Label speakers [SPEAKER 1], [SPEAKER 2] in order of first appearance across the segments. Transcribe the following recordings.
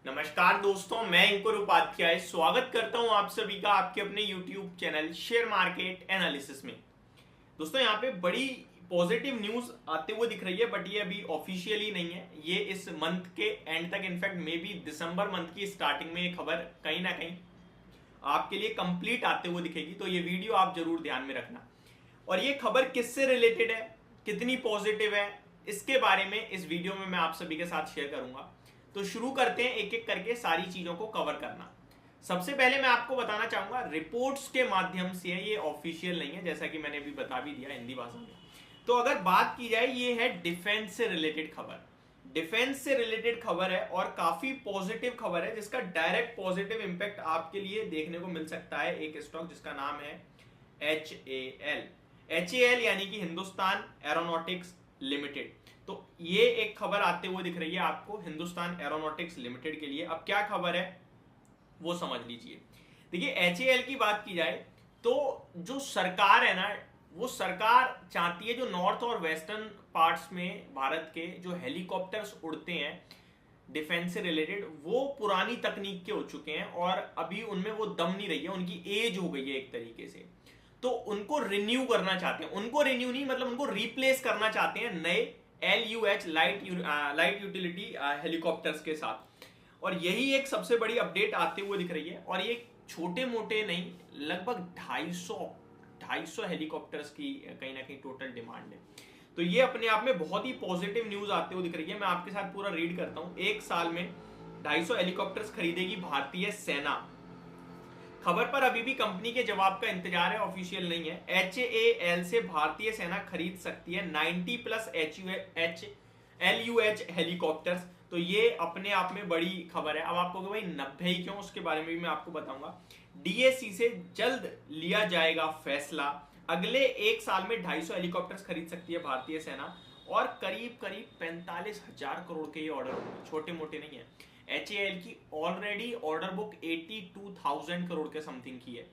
[SPEAKER 1] नमस्कार दोस्तों, मैं अंकुर उपाध्याय स्वागत करता हूं आप सभी का आपके अपने YouTube channel share market analysis में। दोस्तों यहाँ पे बड़ी पॉजिटिव न्यूज आते हुए दिख रही है, बट ये अभी ऑफिशियली नहीं है। ये इस मंथ के एंड तक, in fact may be December month की स्टार्टिंग में ये खबर कहीं ना कहीं आपके लिए कंप्लीट आते हुए दिखेगी, तो ये वीडियो आप जरूर ध्यान में रखना। और ये खबर किससे रिलेटेड है, कितनी पॉजिटिव है, इसके बारे में इस वीडियो में मैं आप सभी के साथ शेयर करूंगा। तो शुरू करते हैं एक एक करके सारी चीजों को कवर करना। सबसे पहले मैं आपको बताना चाहूंगा, रिपोर्ट्स के माध्यम से है, ये ऑफिशियल नहीं है, जैसा कि मैंने अभी बता भी दिया हिंदी भाषा में। तो अगर बात की जाए, ये है डिफेंस से रिलेटेड खबर। डिफेंस से रिलेटेड खबर है और काफी पॉजिटिव खबर है, जिसका डायरेक्ट पॉजिटिव इंपैक्ट आपके लिए देखने को मिल सकता है। एक स्टॉक जिसका नाम है HAL यानी कि हिंदुस्तान एरोनॉटिक्स लिमिटेड। तो ये एक खबर आते हुए दिख रही है आपको हिंदुस्तान एरोनॉटिक्स लिमिटेड के लिए। अब क्या खबर है वो समझ लीजिए। देखिए, HAL की बात की जाए तो जो सरकार है ना, वो सरकार चाहती है जो नॉर्थ और वेस्टर्न पार्ट्स में भारत के जो हेलीकॉप्टर्स उड़ते हैं डिफेंस से रिलेटेड, वो पुरानी तकनीक के हो चुके हैं और अभी उनमें वो दम नहीं रही है, उनकी एज हो गई है एक तरीके से। तो उनको रिन्यू करना चाहते हैं, उनको रिन्यू नहीं मतलब उनको रिप्लेस करना चाहते हैं नए LUH लाइट यूटिलिटी हेलीकॉप्टर्स के साथ। और यही एक सबसे बड़ी अपडेट आते हुए दिख रही है। और ये छोटे मोटे नहीं, लगभग 250 हेलीकॉप्टर्स की कहीं ना कहीं टोटल डिमांड है। तो ये अपने आप में बहुत ही पॉजिटिव न्यूज आते हुए दिख रही है। मैं आपके साथ पूरा रीड करता हूं। एक साल में 250 हेलीकॉप्टर्स खरीदेगी भारतीय सेना। खबर पर अभी भी कंपनी के जवाब का इंतजार है, ऑफिशियल नहीं है। HAL से भारतीय सेना खरीद सकती है 90+ LUH हेलीकॉप्टर्स। तो ये अपने आप में बड़ी खबर है। अब आपको भाई 90 ही क्यों, उसके बारे में भी मैं आपको बताऊंगा। DAC से जल्द लिया जाएगा फैसला। अगले एक साल में 250 हेलीकॉप्टर्स खरीद सकती है भारतीय सेना और करीब 45,000 करोड़ के ये ऑर्डर होंगे, छोटे मोटे नहीं है। HAL की ऑलरेडी ऑर्डर बुक 82,000 करोड़ के समथिंग की है।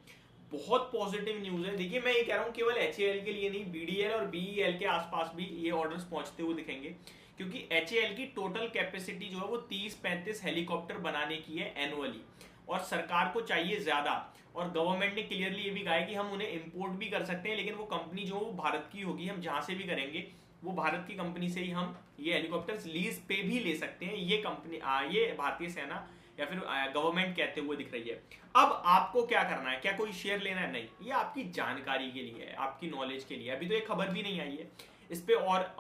[SPEAKER 1] बहुत पॉजिटिव न्यूज है। देखिए, मैं ये कह रहा हूँ केवल HAL के लिए नहीं, BDL और BEL के आसपास भी ये ऑर्डर्स पहुंचते हुए दिखेंगे, क्योंकि HAL की टोटल कैपेसिटी जो है वो 30-35 हेलीकॉप्टर बनाने की है एनुअली, और सरकार को चाहिए ज्यादा। और गवर्नमेंट ने क्लियरली ये भी कहा है कि हम उन्हें इंपोर्ट भी कर सकते हैं, लेकिन वो कंपनी जो वो भारत की होगी, हम जहां से भी करेंगे वो भारत की कंपनी से ही हम ये हेलीकॉप्टर्स लीज पे भी ले सकते हैं। ये कंपनी ये भारतीय सेना या फिर गवर्नमेंट कहते हुए दिख रही है। अब आपको क्या करना है, क्या कोई शेयर लेना है? नहीं, ये आपकी जानकारी के लिए है, आपकी नॉलेज के लिए। अभी तो ये खबर भी नहीं आई है इस पे, और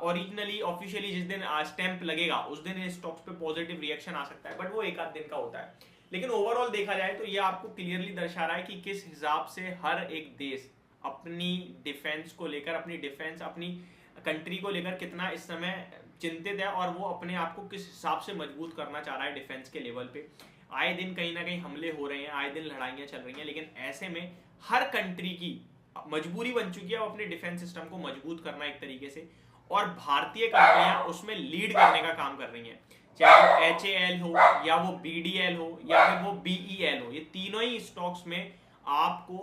[SPEAKER 1] ओरिजिनली ऑफिशियली जिस दिन स्टैंप लगेगा उस दिन इन स्टॉक्स पे पॉजिटिव रिएक्शन आ सकता है, बट वो एक आध दिन का होता है। लेकिन ओवरऑल देखा जाए तो ये आपको क्लियरली दर्शा रहा है कि किस हिसाब से हर एक देश अपनी डिफेंस को लेकर, अपनी डिफेंस, अपनी कंट्री को लेकर कितना इस समय चिंतित है, और वो अपने आप को किस हिसाब से मजबूत करना चाह रहा है डिफेंस के लेवल पे। आए दिन कहीं ना कहीं हमले हो रहे हैं, आए दिन लड़ाइयां चल रही हैं, लेकिन ऐसे में हर कंट्री की मजबूरी बन चुकी है अपने डिफेंस सिस्टम को मजबूत करना एक तरीके से, और भारतीय कंपनियां उसमें लीड करने का काम कर रही हैं। चाहे वो HAL हो या वो BDL हो या फिर वो BEL हो, ये तीनों ही स्टॉक्स में आपको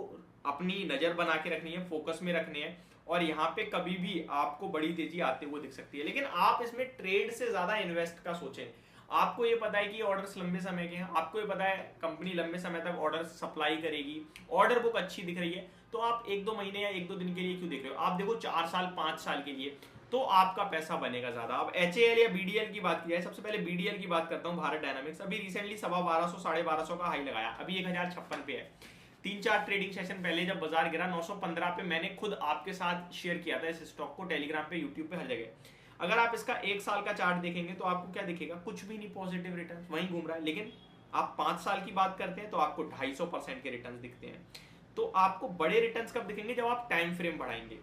[SPEAKER 1] अपनी नजर बना के रखनी है, फोकस में रखने हैं। और यहाँ पे कभी भी आपको बड़ी तेजी आते हुए दिख सकती है, लेकिन आप इसमें ट्रेड से ज्यादा इन्वेस्ट का सोचें। आपको ये पता है कि ऑर्डर्स लंबे समय के हैं, आपको ये पता है कंपनी लंबे समय तक ऑर्डर सप्लाई करेगी, ऑर्डर बुक अच्छी दिख रही है, तो आप 1-2 महीने या 1-2 दिन के लिए क्यों देख रहे हो? आप देखो 4 साल 5 साल के लिए, तो आपका पैसा बनेगा ज्यादा। अब HAL या BDL की बात की जाए, सबसे पहले BDL की बात करता हूँ। भारत डायनामिक्स अभी रिसेंटली 1250 1250 का हाई लगाया, अभी 1056 पे है। 3-4 ट्रेडिंग सेशन पहले जब बाजार गिरा 915 पे, मैंने खुद आपके साथ शेयर किया था इस स्टॉक को, टेलीग्राम पे, यूट्यूब पे, हर जगह। अगर आप इसका 1 साल का चार्ट देखेंगे तो आपको क्या दिखेगा? कुछ भी नहीं, पॉजिटिव रिटर्न वहीं घूम रहा है। लेकिन आप 5 साल की बात करते हैं तो आपको 250% के रिटर्न दिखते हैं। तो आपको बड़े रिटर्न कब दिखेंगे? जब आप टाइम फ्रेम बढ़ाएंगे।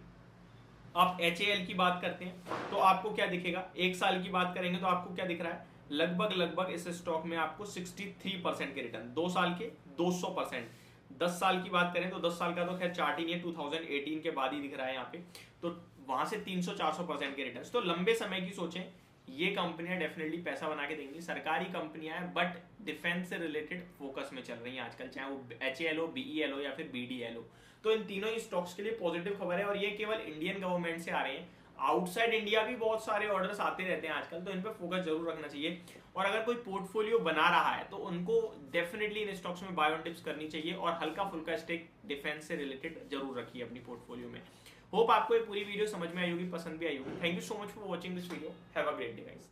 [SPEAKER 1] आप HAL की बात करते हैं तो आपको क्या दिखेगा? 1 साल की बात करेंगे तो आपको क्या दिख रहा है? लगभग इस स्टॉक में आपको 63% के रिटर्न, 2 साल के 200%। 10 साल की बात करें तो 10 साल का तो खैर चार्ट ही नहीं है, 2018 के बाद ही दिख रहा है यहाँ पे, तो वहां से 300-400% के रिटर्न। तो लंबे समय की सोचें, ये कंपनियां डेफिनेटली पैसा बना के देंगी। सरकारी कंपनियां हैं, बट डिफेंस से रिलेटेड फोकस में चल रही हैं आजकल, चाहे वो HAL हो, BEL हो या फिर BDL हो। तो इन तीनों ही स्टॉक्स के लिए पॉजिटिव खबर है, और ये केवल इंडियन गवर्नमेंट से आ रहे हैं। आउटसाइड इंडिया भी बहुत सारे ऑर्डर्स आते रहते हैं आजकल, तो इन पर फोकस जरूर रखना चाहिए। और अगर कोई पोर्टफोलियो बना रहा है तो उनको डेफिनेटली इन स्टॉक्स में बाय ऑन टिप्स करनी चाहिए और हल्का फुल्का स्टेक डिफेंस से रिलेटेड जरूर रखिए अपनी पोर्टफोलियो में। होप आपको ये पूरी वीडियो समझ में आई होगी, पसंद भी आई होगी। Thank you so much for watching this video. Have a great day guys.